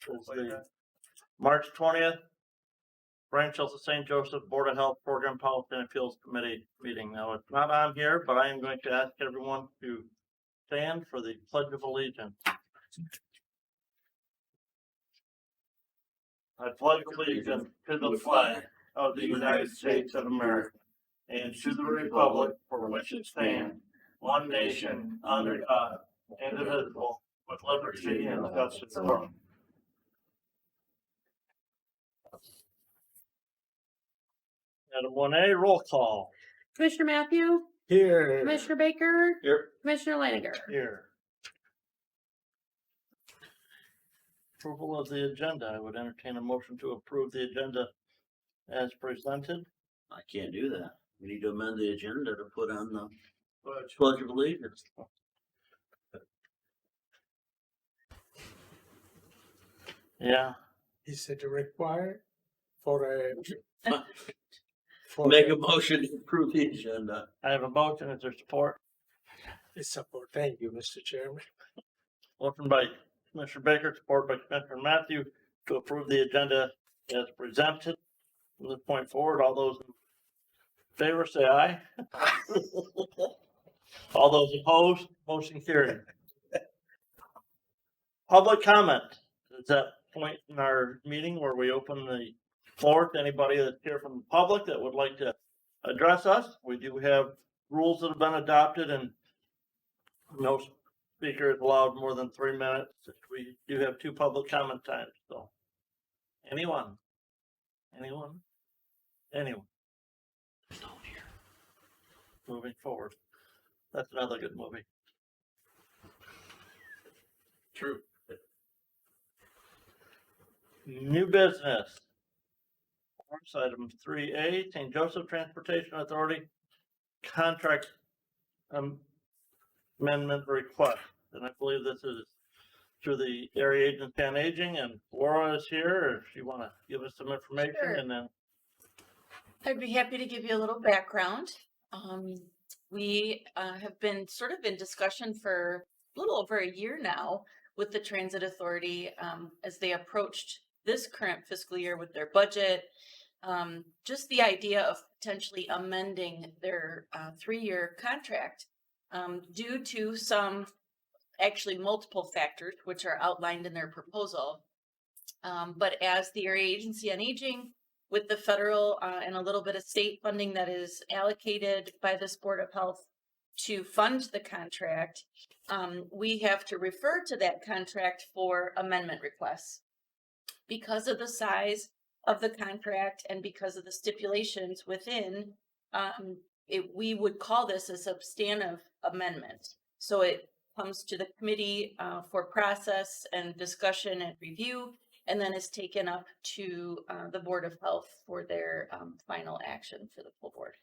is the March 20th, Branch of St. Joseph Board of Health Program Policy and Appeals Committee meeting. Now, it's not on here, but I am going to ask everyone to stand for the Pledge of Allegiance. I pledge allegiance to the flag of the United States of America and to the republic for which it stands, one nation, under God, indivisible, with liberty and justice for all. Item 1A, roll call. Commissioner Matthew, Here. Commissioner Baker, Here. Commissioner Leininger. Here. Approval of the agenda. I would entertain a motion to approve the agenda as presented. I can't do that. We need to amend the agenda to put on the Pledge of Allegiance. Yeah. Is it required for a Make a motion to approve the agenda. I have a motion. Is there support? support? Thank you, Mr. Chairman. Motion by Commissioner Baker, support by Commissioner Matthew to approve the agenda as presented. From this point forward, all those in favor say aye. All those opposed, motion carried. Public comment. It's that point in our meeting where we open the floor to anybody that's here from the public that would like to address us. We do have rules that have been adopted, and no speaker is allowed more than 3 minutes. We do have 2 public comment times, so anyone. Moving forward. That's another good movie. True. New business. Item 3A, St. Joseph Transportation Authority contract amendment request. And I believe this is through the Area Agency on Aging, and Laura is here. If you want to give us some information. Sure. And then I'd be happy to give you a little background. We have been sort of in discussion for a little over a year now with the Transit Authority as they approached this current fiscal year with their budget. Just the idea of potentially amending their 3-year contract due to some, actually multiple factors, which are outlined in their proposal. But as the Area Agency on Aging, with the federal and a little bit of state funding that is allocated by this Board of Health to fund the contract, we have to refer to that contract for amendment requests. Because of the size of the contract and because of the stipulations within, we would call this a substantive amendment. So it comes to the committee for process and discussion and review, and then is taken up to the Board of Health for their final action for the full board.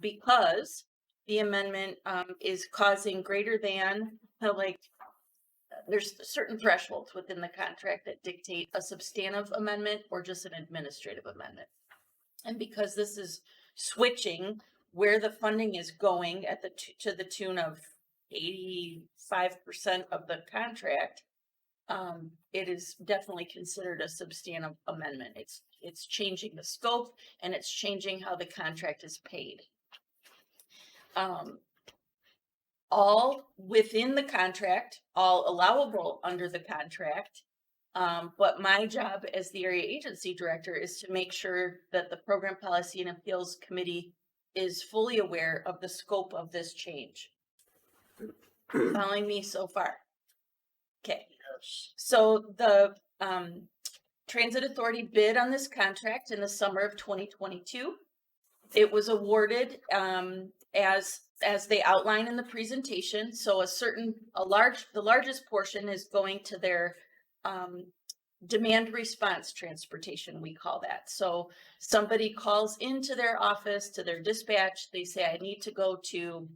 Because the amendment is causing greater than, there's certain thresholds within the contract that dictate a substantive amendment or just an administrative amendment. And because this is switching where the funding is going at to the tune of 85% of the contract, it is definitely considered a substantive amendment. It's changing the scope and it's changing how the contract is paid. All within the contract, all allowable under the contract. But my job as the Area Agency Director is to make sure that the Program Policy and Appeals Committee is fully aware of the scope of this change. Following me so far? Okay. So the Transit Authority bid on this contract in the summer of 2022. It was awarded as they outline in the presentation. So the largest portion is going to their demand response transportation, we call that. So somebody calls into their office, to their dispatch, they say, I need to go to,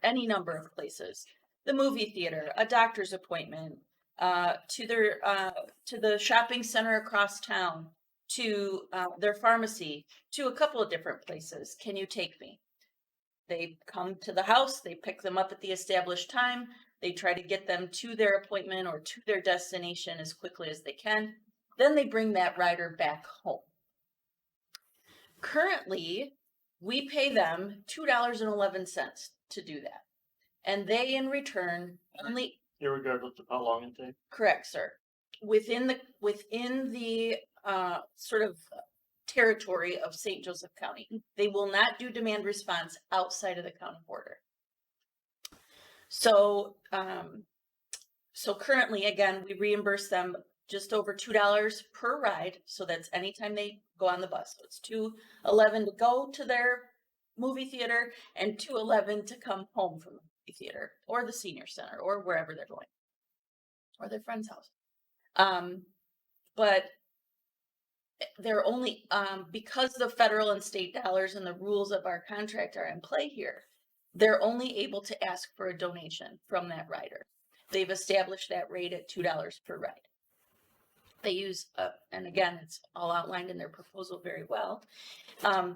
any number of places. The movie theater, a doctor's appointment, to the shopping center across town, to their pharmacy, to a couple of different places. Can you take me? They come to the house, they pick them up at the established time, They try to get them to their appointment or to their destination as quickly as they can. Then they bring that rider back home. Currently, we pay them $2.11 to do that. And they in return only, Irregardless of how long it takes. correct, sir, within the sort of territory of St. Joseph County. They will not do demand response outside of the county border. So, so currently, again, we reimburse them just over $2 per ride. So that's anytime they go on the bus. So it's $2.11 to go to their movie theater and $2.11 to come home from the movie theater or the senior center or wherever they're going or their friend's house. But they're only, because the federal and state dollars and the rules of our contract are in play here, they're only able to ask for a donation from that rider. They've established that rate at $2 per ride. They use, and again, it's all outlined in their proposal very well.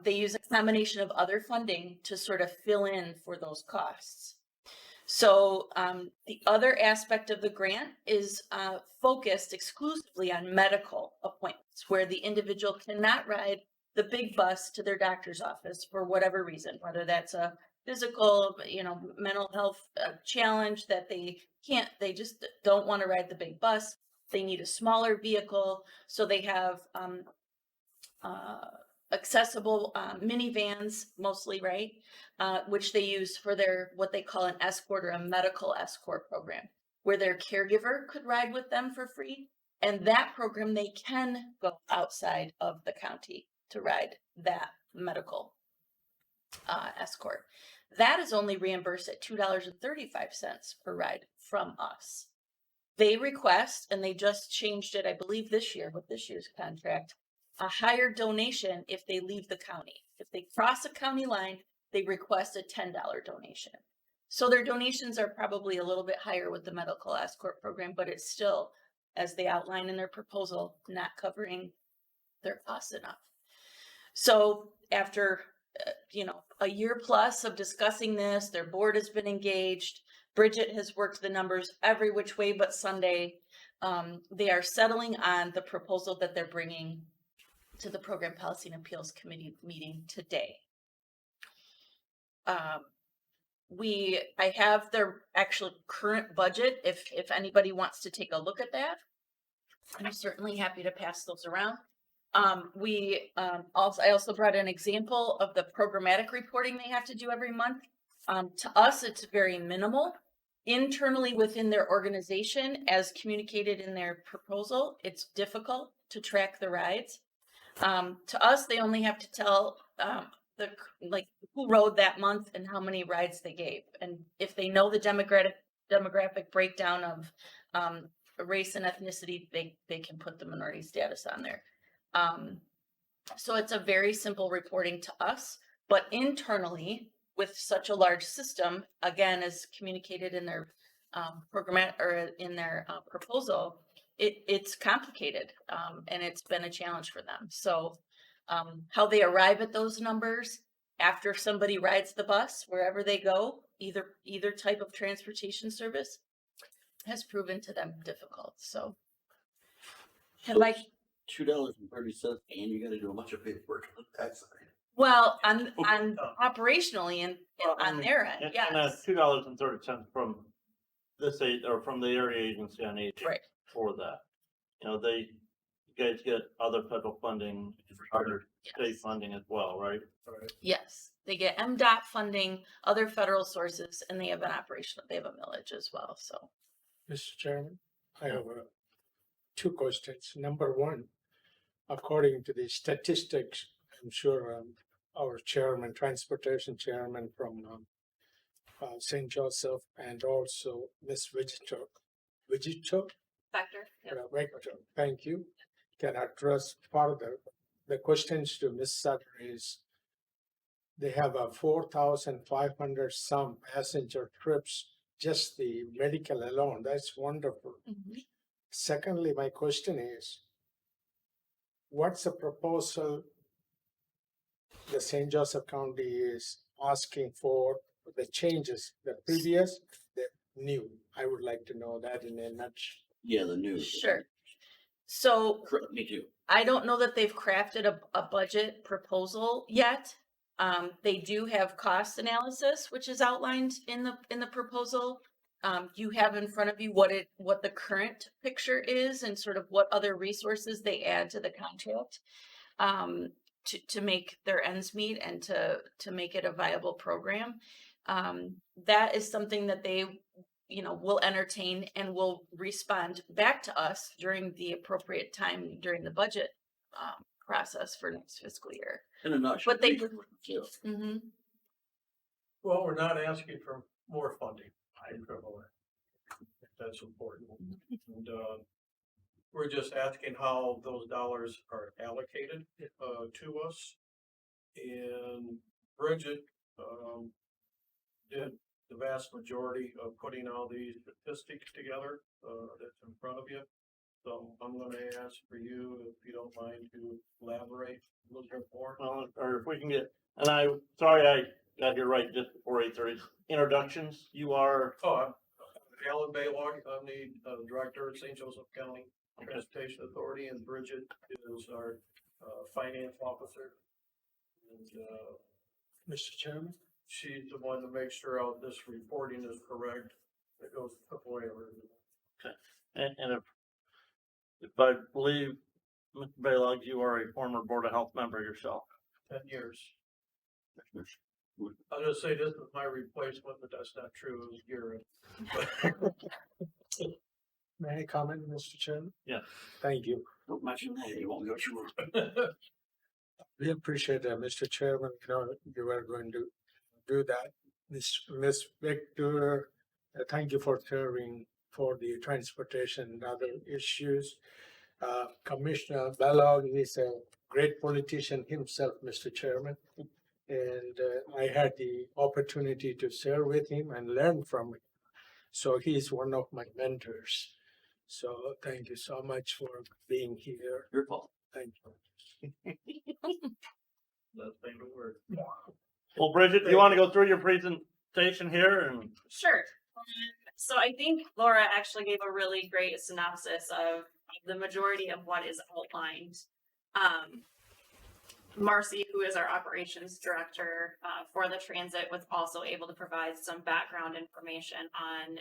They use a combination of other funding to sort of fill in for those costs. So the other aspect of the grant is focused exclusively on medical appointments where the individual cannot ride the big bus to their doctor's office for whatever reason, whether that's a physical, mental health challenge that they just don't want to ride the big bus. They need a smaller vehicle. So they have accessible minivans mostly, right? Which they use for their, what they call an escort or a medical escort program, where their caregiver could ride with them for free. And that program, they can go outside of the county to ride that medical escort. That is only reimbursed at $2.35 per ride from us. They request, and they just changed it, I believe this year with this year's contract, a higher donation if they leave the county. If they cross a county line, they request a $10 donation. So their donations are probably a little bit higher with the medical escort program, but it's still, as they outline in their proposal, not covering their costs enough. So after, a year plus of discussing this, their board has been engaged. Bridget has worked the numbers every which way but Sunday. They are settling on the proposal that they're bringing to the Program Policy and Appeals Committee meeting today. I have their actual current budget. If anybody wants to take a look at that, I'm certainly happy to pass those around. I also brought an example of the programmatic reporting they have to do every month. To us, it's very minimal. Internally within their organization, as communicated in their proposal, it's difficult to track the rides. To us, they only have to tell who rode that month and how many rides they gave. And if they know the demographic breakdown of race and ethnicity, they can put the minority status on there. So it's a very simple reporting to us, but internally with such a large system, again, as communicated in their proposal, it's complicated, and it's been a challenge for them. So how they arrive at those numbers after somebody rides the bus, wherever they go, either type of transportation service, has proven to them difficult. So I'd like $2.30, and you gotta do a bunch of paperwork on that side. well, on operationally and on their end, And yes. that's $2.30 from this or from the area agency on aging. Right. For that. You guys get other federal funding, other state Yes. funding as well, right? Yes, they get MDOT funding, other federal sources, and they have a millage as well, so. Mr. Chairman, I have two questions. Number one, according to the statistics, I'm sure our chairman, transportation chairman from St. Joseph, and also Ms. Vigito, Factor? thank you, can address further. The questions to Ms. Sutter is, they have a 4,500 some passenger trips, just the medical alone. That's wonderful. Secondly, my question is, what's the proposal the St. Joseph County is asking for the changes? The previous, new? I would like to know that in a nutshell. Yeah, the new. Sure. So Me too. I don't know that they've crafted a budget proposal yet. They do have cost analysis, which is outlined in the proposal. You have in front of you what the current picture is and sort of what other resources they add to the contract. To make their ends meet and to make it a viable program. That is something that they, will entertain and will respond back to us during the appropriate time during the budget process for next fiscal year. In a nutshell. But they- Yeah. Mm-hmm. Well, we're not asking for more funding in AAA. That's important. And, we're just asking how those dollars are allocated, to us. And Bridget, did the vast majority of putting all these statistics together, that's in front of you. So I'm gonna ask for you, if you don't mind, to elaborate a little bit more. Well, or if we can get, and sorry, I got here right just before 8:30. Introductions, you are, Oh, I'm Alan Baylog, I'm the director of St. Joseph County Transportation Authority, and Bridget is our finance officer. And Mr. Chairman? she's the one to make sure all this reporting is correct. It goes away over. and if I believe, Mr. Baylog, you are a former Board of Health member yourself. 10 years. I'll just say this is my replacement, but that's not true, it was Garrett. May I comment, Mr. Chairman? Yeah. Thank you. Don't mention that, you won't go through. We appreciate that, Mr. Chairman, you were going to do that. Ms. Victor, thank you for serving for the transportation and other issues. Commissioner Bellog is a great politician himself, Mr. Chairman. And I had the opportunity to serve with him and learn from him. So he's one of my mentors. So thank you so much for being here. Your fault. Thank you. That's the word. Well, Bridget, do you want to go through your presentation here and? Sure. So I think Laura actually gave a really great synopsis of the majority of what is outlined. Marcy, who is our operations director for the transit, was also able to provide some background information on,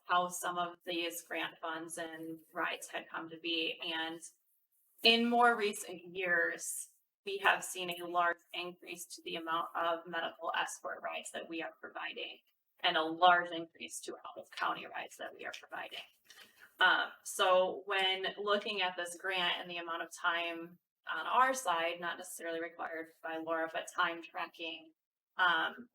how some of these grant funds and rides had come to be. And in more recent years, we have seen a large increase to the amount of medical escort rides that we are providing, and a large increase to out-of-county rides that we are providing. So when looking at this grant and the amount of time on our side, not necessarily required by Laura, but time tracking,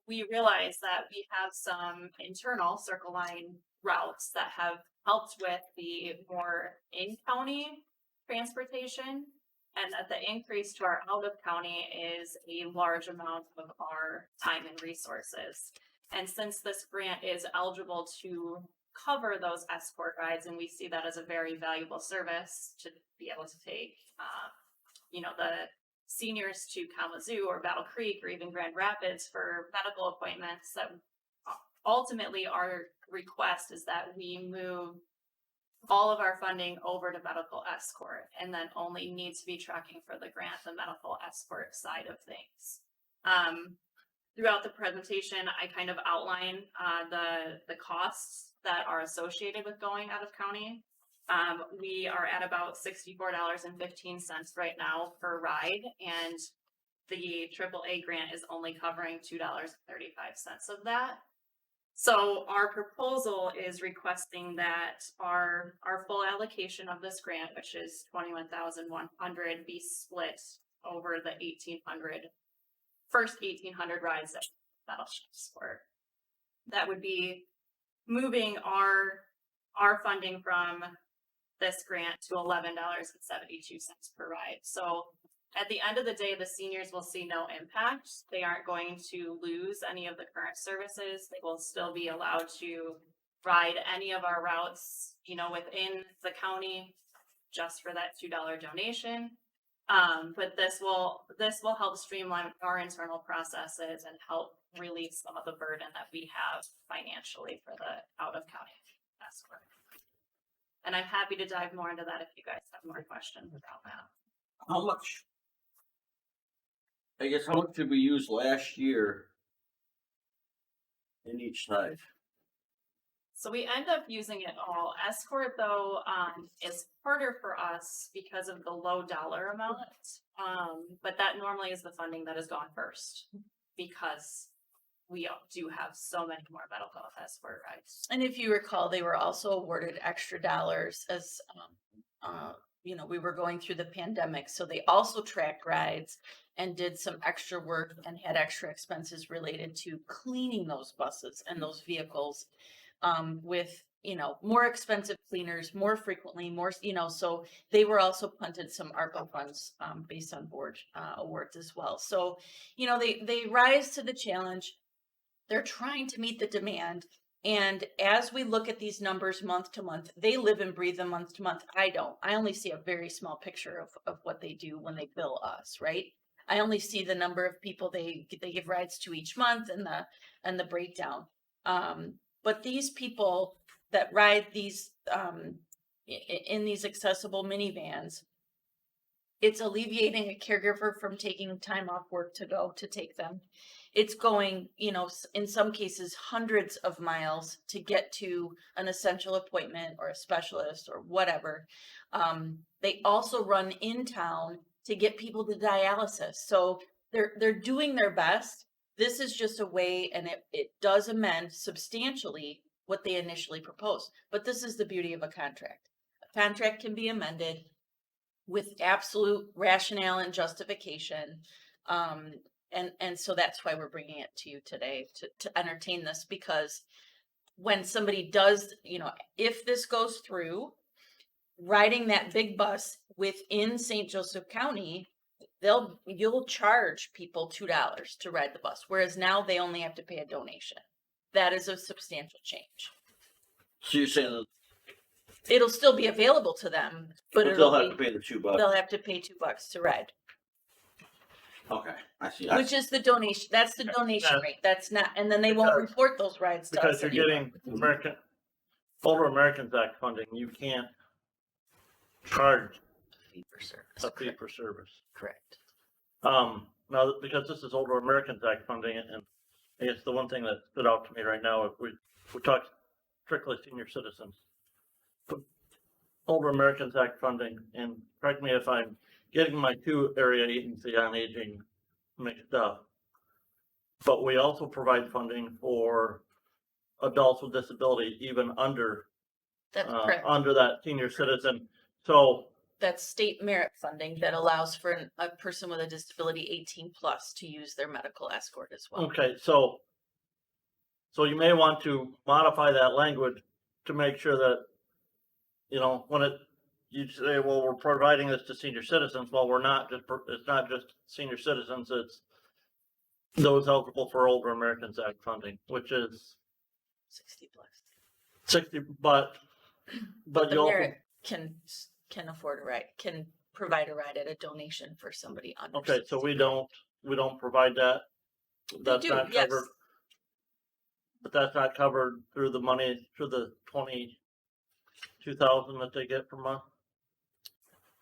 we realize that we have some internal Circle Line routes that have helped with the more in-county transportation, and that the increase to our out-of-county is a large amount of our time and resources. And since this grant is eligible to cover those escort rides, and we see that as a very valuable service to be able to take, the seniors to Kalamazoo or Battle Creek or even Grand Rapids for medical appointments, that ultimately our request is that we move all of our funding over to medical escort, and then only need to be tracking for the grant the medical escort side of things. Throughout the presentation, I kind of outline the costs that are associated with going out of county. We are at about $64.15 right now per ride, and the AAA grant is only covering $2.35 of that. So our proposal is requesting that our full allocation of this grant, which is $21,100, be split over the first 1,800 rides that battleships were. That would be moving our funding from this grant to $11.72 per ride. So at the end of the day, the seniors will see no impact. They aren't going to lose any of the current services. They will still be allowed to ride any of our routes, within the county, just for that $2 donation. But this will help streamline our internal processes and help release some of the burden that we have financially for the out of county escort. And I'm happy to dive more into that if you guys have more questions about that. How much? I guess how much did we use last year in each side? So we end up using it all. Escort though, is harder for us because of the low dollar amount. But that normally is the funding that has gone first because we do have so many more medical escort rides. And if you recall, they were also awarded extra dollars as, we were going through the pandemic. So they also tracked rides and did some extra work and had extra expenses related to cleaning those buses and those vehicles with, more expensive cleaners, more frequently, so they were also punted some ARPA funds based on board awards as well. So, they rise to the challenge. They're trying to meet the demand. And as we look at these numbers month to month, they live and breathe them month to month. I don't. I only see a very small picture of what they do when they bill us, right? I only see the number of people they give rides to each month and the breakdown. But these people that ride these in these accessible minivans, it's alleviating a caregiver from taking time off work to go to take them. It's going, in some cases, hundreds of miles to get to an essential appointment or a specialist or whatever. They also run in town to get people to dialysis. So they're doing their best. This is just a way, and it does amend substantially what they initially proposed. But this is the beauty of a contract. A contract can be amended with absolute rationale and justification. And so that's why we're bringing it to you today to entertain this, because when somebody does, if this goes through, riding that big bus within St. Joseph County, you'll charge people $2 to ride the bus, whereas now they only have to pay a donation. That is a substantial change. So you're saying that It'll still be available to them, but they'll have to pay the $2? they'll have to pay $2 to ride, Okay, I see. which is the donation. That's the donation Yeah. rate. That's not, and then they won't Because- report those rides to Because us you're anymore. getting Older Americans Act funding, you can't charge Fee for service. a fee for service. Correct. Now, because this is Older Americans Act funding, and I guess the one thing that stood out to me right now, if we talk strictly senior citizens. But Older Americans Act funding, and correct me if I'm getting my two area agency on aging mixed up. But we also provide funding for adults with disability, even under That's correct. under that senior citizen. So That's state merit funding that allows for a person with a disability 18 plus to use their medical escort as well. okay, so you may want to modify that language to make sure that, when you say, well, we're providing this to senior citizens, well, we're not just, it's not just senior citizens, it's those eligible for Older Americans Act funding, which is 60 plus. 60, but The you also, merit can afford a ride, can provide a ride at a donation for somebody under. okay, so 60. we don't provide that. That's do, not yes. covered. But that's not covered through the money, through the 22,000 that they get per month.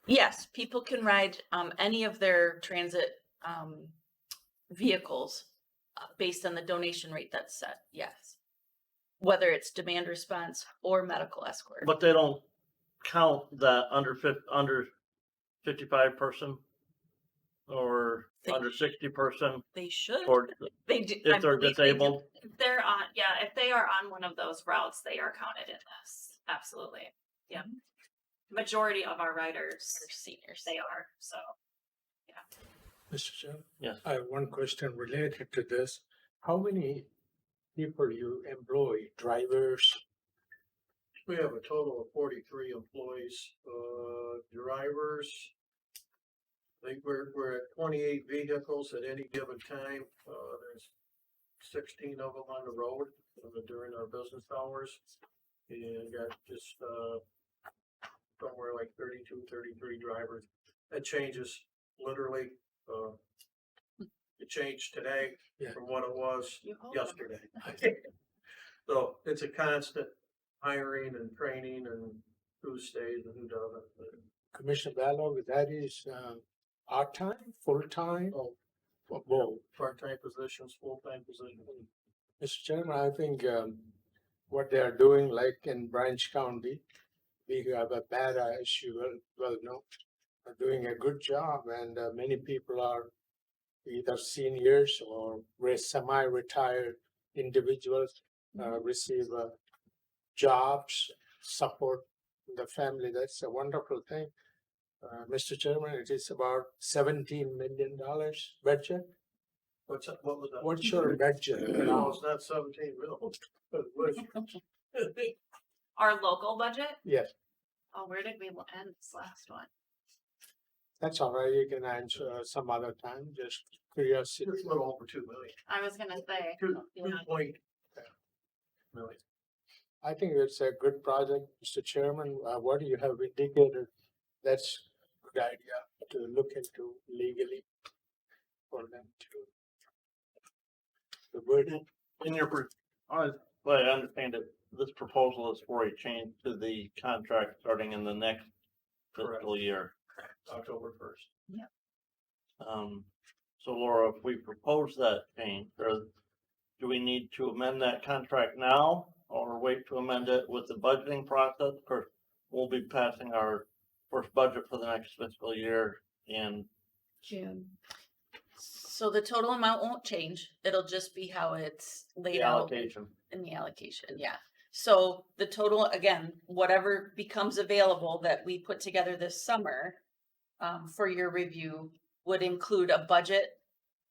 Yes, people can ride any of their transit vehicles based on the donation rate that's set. Yes, whether it's demand response or medical escort. But they don't count that under 55 person or They- under 60 person, They should. or They do. if they're disabled. If they are on one of those routes, they are counted in this. Absolutely. Yeah. Majority of our riders, For seniors. they are, so. Mr. Chairman? Yes. I have one question related to this. How many people you employ, drivers? We have a total of 43 employees, drivers. I think we're at 28 vehicles at any given time. There's 16 of them on the road during our business hours. And got just, somewhere like 32, 33 drivers. That changes literally, it changed today Yeah. from what it was You hold yesterday. So it's a constant hiring and training and who stays and who doesn't. Commissioner Balog, that is, part-time, full-time, Oh, or both? part-time positions, full-time positions. Mr. Chairman, I think, what they are doing, like in Branch County, we have a bad issue, well, no, are doing a good job, and many people are either seniors or semi-retired individuals, receive jobs, support the family. That's a wonderful thing. Mr. Chairman, it is about $17 million budget. What was that? What's your budget? No, it's not 17 mil. Our local budget? Yes, Oh, where did we end this last one? that's all right. You can answer some other time, just curiosity. It's a little over 2 million. I was gonna say. Two yeah. point million. I think it's a good project, Mr. Chairman. What you have indicated, that's a good idea to look into legally for them to. The wording, In your, well, I understand it, this proposal is for a change to the contract starting in the next fiscal year. October 1st. So Laura, if we propose that change, or do we need to amend that contract now or wait to amend it with the budgeting process? Of course, we'll be passing our first budget for the next fiscal year in June. So the total amount won't change. It'll just be how it's laid the out allocation. in the allocation, yeah. So the total, again, whatever becomes available that we put together this summer for your review would include a budget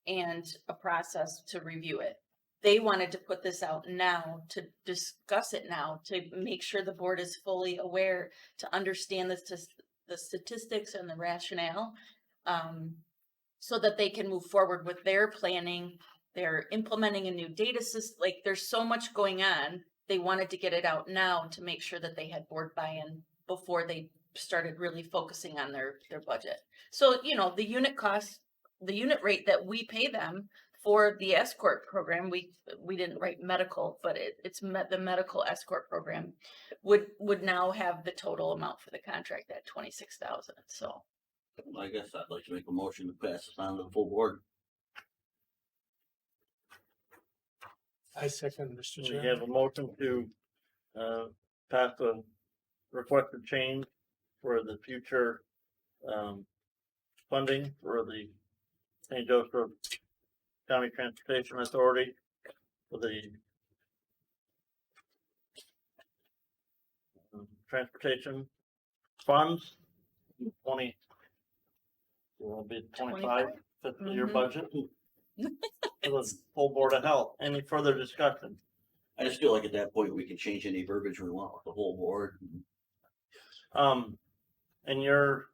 and a process to review it. They wanted to put this out now, to discuss it now, to make sure the board is fully aware, to understand the statistics and the rationale, so that they can move forward with their planning. They're implementing a new data system. Like, there's so much going on. They wanted to get it out now to make sure that they had board buy-in before they started really focusing on their budget. So, you know, the unit cost, the unit rate that we pay them for the escort program, we didn't write medical, but the medical escort program would now have the total amount for the contract at 26,000. So I guess I'd like to make a motion to pass this on to the full board. I second, Mr. We Chairman. have a motion to, pass a requested change for the future, funding for the St. Joseph County Transportation Authority for the transportation funds, 20, will be 25 fiscal year Mhm. budget. For the full Board of Health. Any further discussion? I just feel like at that point, we can change any verbiage we want with the whole board. And your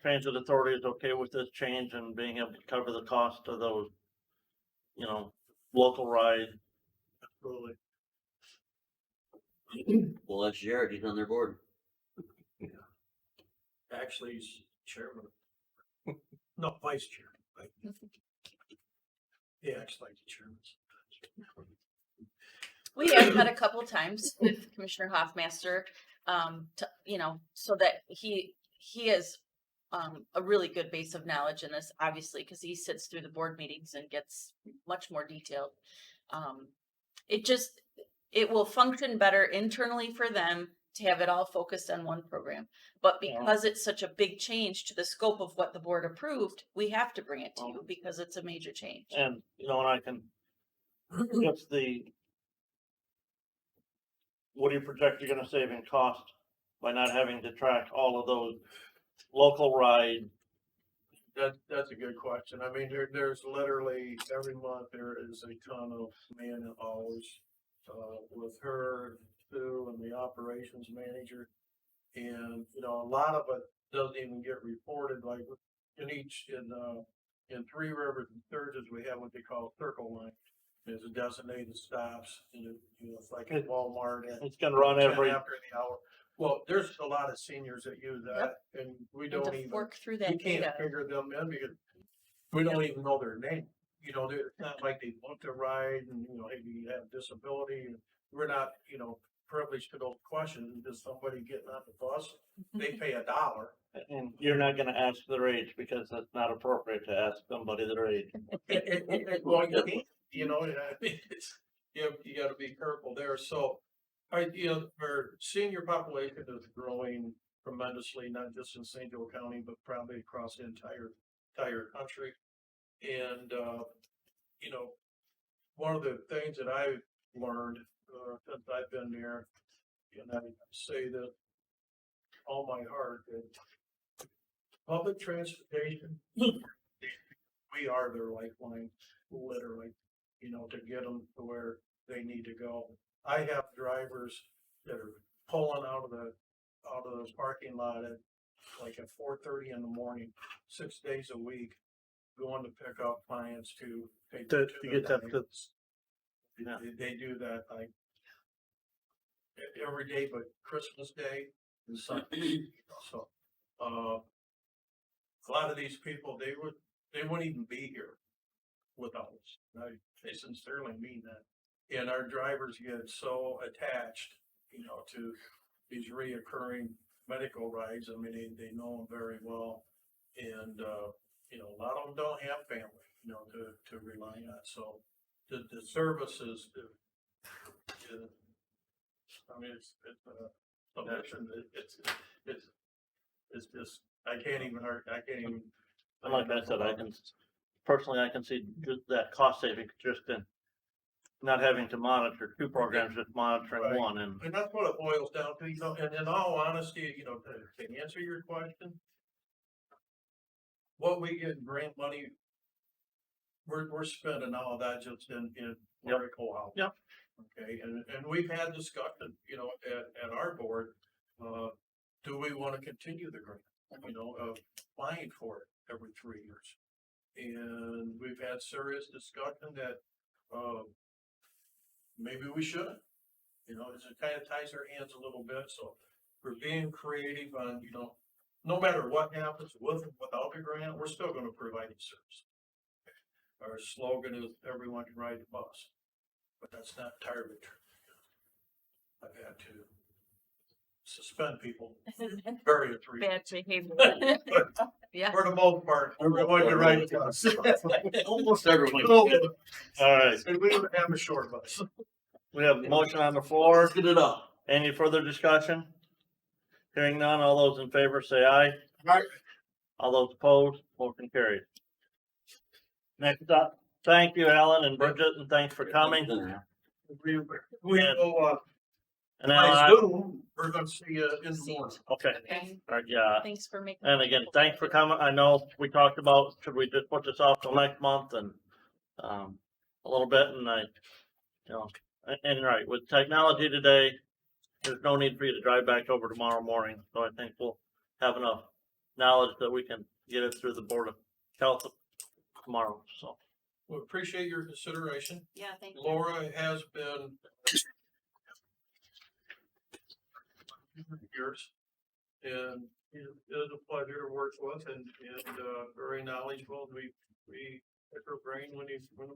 transit authority is okay with this change and being able to cover the cost of those, you know, local ride? Absolutely. Well, that's Jared, he's on their board. Actually, he's chairman. No, vice chair. Right? He acts like the chairman. we have met a couple times with Commissioner Hoffmaster, to, you know, so that he has a really good base of knowledge in this, obviously, because he sits through the board meetings and gets much more detailed. It will function better internally for them to have it all focused on one program. But because it's such a big change to the scope of what the board approved, we have to bring it to you because it's a major change. And, you know, and I can, what's what do you project you're gonna save in cost by not having to track all of those local ride? That's a good question. I mean, there's literally every month there is a ton of man hours with her, Sue, and the operations manager. And, you know, a lot of it doesn't even get reported, like in Three Rivers and Sturgis, we have what they call circle line. There's a designated stops, and you know, it's like at Walmart. It's gonna run every, After the hour. Well, there's a lot of seniors that use that and we And don't to even, work through we that can't data. figure them in because we don't even know their name. You know, it's not like they want to ride and, you know, hey, do you have disability? We're not, you know, privileged to those questions. Does somebody getting on the bus? They pay $1. And you're not gonna ask their age because that's not appropriate to ask somebody their age. Well, you can't, you know, I mean, it's, you gotta be careful there. So, you know, our senior population is growing tremendously, not just in St. Joe County, but probably across the entire country. And, you know, one of the things that I've learned, since I've been there, and I say that all my heart, that public transportation, we are their lifeline, literally, you know, to get them to where they need to go. I have drivers that are pulling out of the parking lot at like at 4:30 in the morning, 6 days a week, going to pick up clients to take them To to get their them to, appointments. yeah. They do that like every day but Christmas Day and Sunday. So, a lot of these people, they wouldn't even be here without us. I sincerely mean that. And our drivers get so attached, you know, to these reoccurring medical rides. I mean, they know them very well. And, you know, a lot of them don't have family, you know, to rely on. So the services, I mean, it's a mission. It's just, I can't even. And like I said, personally, I can see just that cost saving just in not having to monitor two programs, just monitoring Right. one, and And that's what it boils down to, you know, and in all honesty, you know, to answer your question, what we get in grant money, we're spending all that just in Yep. medical help. Yep. Okay, and we've had discussion, you know, at our board, do we want to continue the grant? You know, applying for it every 3 years. And we've had serious discussion that, maybe we shouldn't. You know, it kind of ties our hands a little bit, so we're being creative on, you know, no matter what happens with or without the grant, we're still gonna provide the service. Our slogan is everyone can ride the bus, but that's not entirely true. I've had to suspend people various reasons. Bad behavior. Yeah. For the most part, everyone can ride the bus. Almost everyone. all right, And we don't have a short bus. we have a motion on the floor. Let's get it up. Any further discussion? Hearing none, all those in favor say aye. Aye. All those opposed, motion carried. Next up, thank you, Alan and Bridget, and thanks for coming. We will, And by Alan, Zoom, we're gonna see you in the morning. okay, Okay. all right, yeah. Thanks for making. And again, thanks for coming. I know we talked about, should we just put this off till next month and, a little bit and you know, and right, with technology today, there's no need for you to drive back over tomorrow morning. So I think we'll have enough knowledge that we can get it through the Board of Health tomorrow, so. We appreciate your consideration. Yeah, thank you. Laura has been years, and it is a pleasure to work with and very knowledgeable. We pick her brain when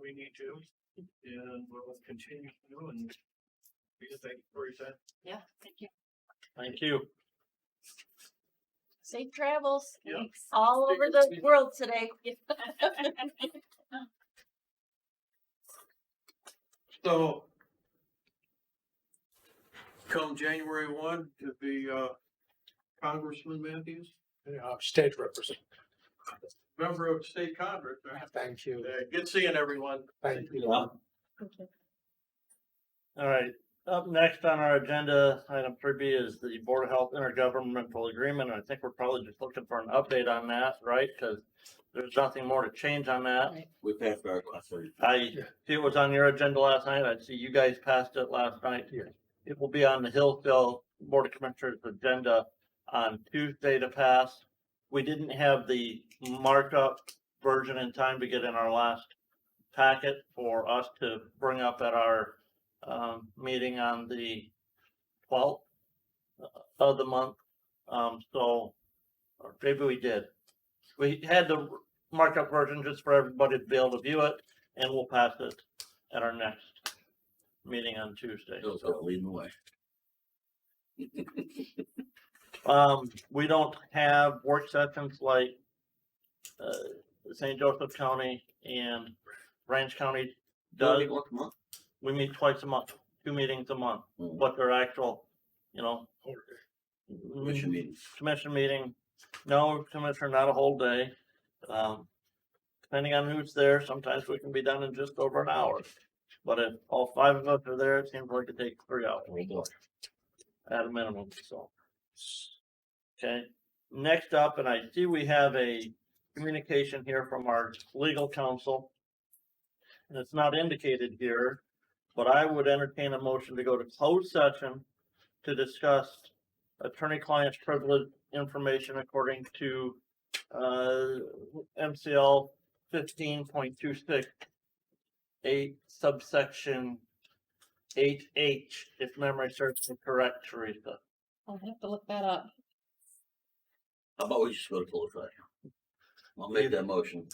we need to, and we'll continue to, and we thank you for your time. Yeah, thank you. Thank you. Safe travels. Yeah. Thanks. All over the world today. So come January 1 to be Congressman Matthews, State representative. member of state Congress. Thank you. Good seeing everyone. Thank you. All right, up next on our agenda, item 3B is the Board of Health intergovernmental agreement. I think we're probably just looking for an update on that, right? Because there's nothing more to change on that. Right. We passed our last week. I see it was on your agenda last night. I see you guys passed it last night. It will be on the Hillsdale Board of Commissioners agenda on Tuesday to pass. We didn't have the markup version in time to get in our last packet for us to bring up at our meeting on the 12th. of the month. So, or maybe we did. We had the markup version just for everybody to be able to view it, and we'll pass it at our next meeting on Tuesday. Those are leading the way. We don't have work sessions like, St. Joseph County and Ranch County does. Once a month. We meet twice a month, 2 meetings a month, Mm. but they're actual, Commission meetings. commission meeting. No, commissioner, not a whole day. Depending on who's there, sometimes we can be done in just over an hour. But if all 5 of us are there, it seems like it takes 3 hours at a minimum, so. Okay, next up, and I see we have a communication here from our legal counsel. And it's not indicated here, but I would entertain a motion to go to closed session to discuss attorney-client privilege information according to, MCL 15.26, 8 subsection 8H, if memory serves me correct, Teresa. I'll have to look that up. How about we just go to closed session? I'll make that motion.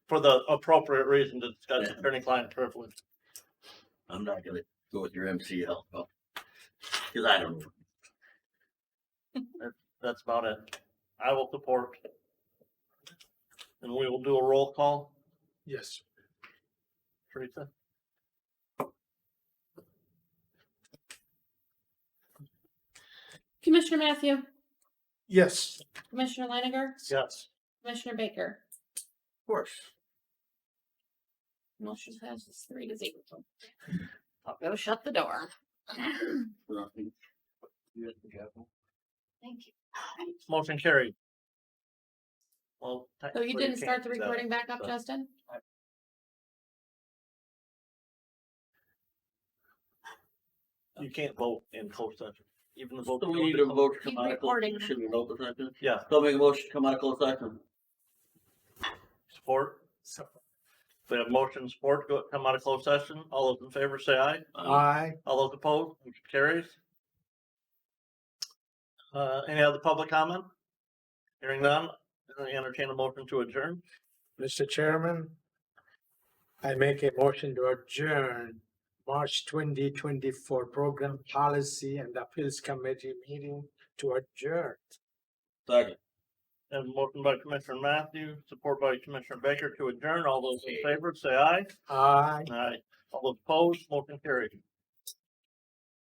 For the appropriate reason to discuss Yeah. attorney-client privilege. I'm not gonna go with your MCL, cause I don't know. That's about it. I will support. And we will do a roll call, Yes. Teresa. Commissioner Matthew, Yes. Commissioner Leininger, Yes. Commissioner Baker. Of course. Motion passes 3-0. I'll go shut the door. Nothing. Thank you. Motion carried. Well. So you technically didn't start the can't do that, recording back up, but- Justin? You can't vote in closed session, even the vote. So we need to vote to Keep come out of closed recording. session, we vote for second. Yeah, So make a motion to come out of closed session. support. We have motion support, go come out of closed session. All those in favor say aye. Aye. All those opposed, motion carries. Any other public comment? Hearing none, I entertain a motion to adjourn. Mr. Chairman, I make a motion to adjourn March 2024 Program Policy and Appeals Committee meeting to adjourn. Second. And motion by Commissioner Matthew, support by Commissioner Baker to adjourn. All those in favor say aye. Aye. Aye. All those opposed, motion carried.